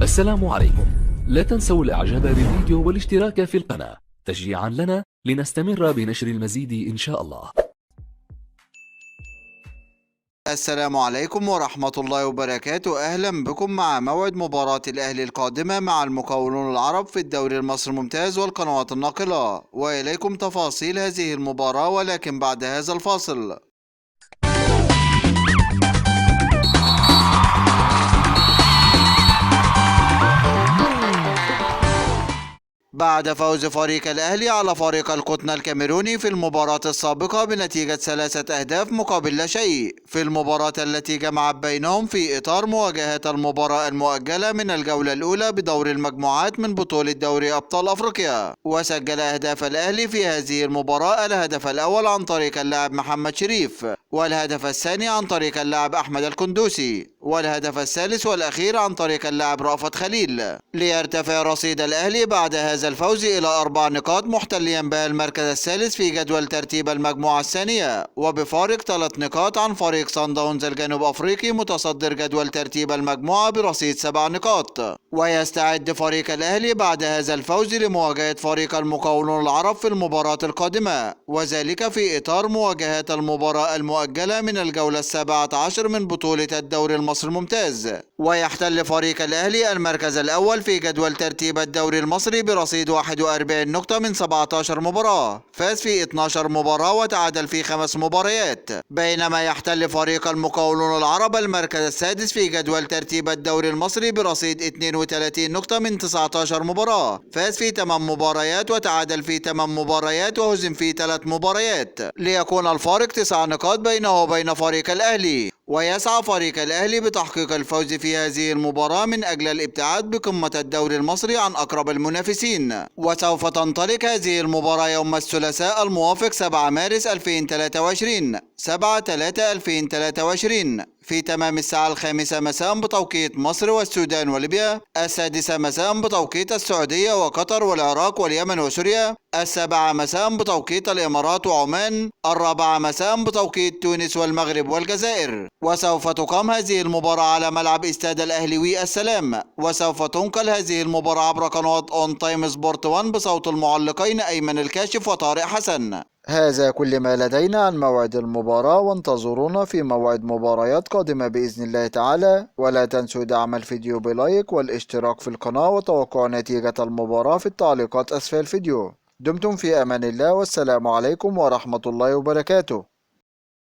السلام عليكم. لا تنسوا الاعجاب بالفيديو والاشتراك في القناة تشجيعا لنا لنستمر بنشر المزيد إن شاء الله. السلام عليكم ورحمة الله وبركاته. أهلا بكم مع موعد مباراة الأهلي القادمة مع المقاولون العرب في الدوري المصري الممتاز والقنوات الناقلة، وإليكم تفاصيل هذه المباراة ولكن بعد هذا الفاصل. بعد فوز فريق الأهلي على فريق القطن الكاميروني في المباراة السابقة بنتيجة 3 أهداف مقابل لا شيء في المباراة التي جمعت بينهم في إطار مواجهة المباراة المؤجلة من الجولة الأولى بدور المجموعات من بطولة دوري أبطال أفريقيا، وسجل أهداف الأهلي في هذه المباراة الهدف الأول عن طريق اللاعب محمد شريف، والهدف الثاني عن طريق اللاعب أحمد الكندوسي، والهدف الثالث والأخير عن طريق اللاعب رأفت خليل، ليرتفع رصيد الأهلي بعد هذا الفوز إلى 4 نقاط، محتليا بها المركز الثالث في جدول ترتيب المجموعة الثانية، وبفارق 3 نقاط عن فريق صن داونز الجنوب أفريقي متصدر جدول ترتيب المجموعة برصيد 7 نقاط. ويستعد فريق الأهلي بعد هذا الفوز لمواجهة فريق المقاولون العرب في المباراة القادمة، وذلك في إطار مواجهة المباراة المؤجلة من الجولة 17 من بطولة الدوري المصري الممتاز. ويحتل فريق الأهلي المركز الأول في جدول ترتيب الدوري المصري برصيد 41 نقطة من 17 مباراة، فاز في 12 مباراة وتعادل في 5 مباريات، بينما يحتل فريق المقاولون العرب المركز السادس في جدول ترتيب الدوري المصري برصيد 32 نقطة من 19 مباراة، فاز في 8 مباريات وتعادل في 8 مباريات وهزم في 3 مباريات، ليكون الفارق 9 نقاط بينه وبين فريق الأهلي. ويسعى فريق الأهلي بتحقيق الفوز في هذه المباراة من أجل الابتعاد بقمة الدوري المصري عن أقرب المنافسين. وسوف تنطلق هذه المباراة يوم الثلاثاء الموافق 7 مارس 2023 7/3/2023 في تمام الساعة 5 مساء بتوقيت مصر والسودان وليبيا، 6 مساء بتوقيت السعودية وقطر والعراق واليمن وسوريا، 7 مساء بتوقيت الإمارات وعمان، 4 مساء بتوقيت تونس والمغرب والجزائر. وسوف تقام هذه المباراة على ملعب استاد الأهلي السلام، وسوف تنقل هذه المباراة عبر قنوات اون تايم سبورت 1 بصوت المعلقين أيمن الكاشف وطارق حسن. هذا كل ما لدينا عن موعد المباراة، وانتظرونا في موعد مباريات قادمة بإذن الله تعالى، ولا تنسوا دعم الفيديو بلايك والاشتراك في القناة وتوقع نتيجة المباراة في التعليقات أسفل الفيديو. دمتم في أمان الله، والسلام عليكم ورحمة الله وبركاته.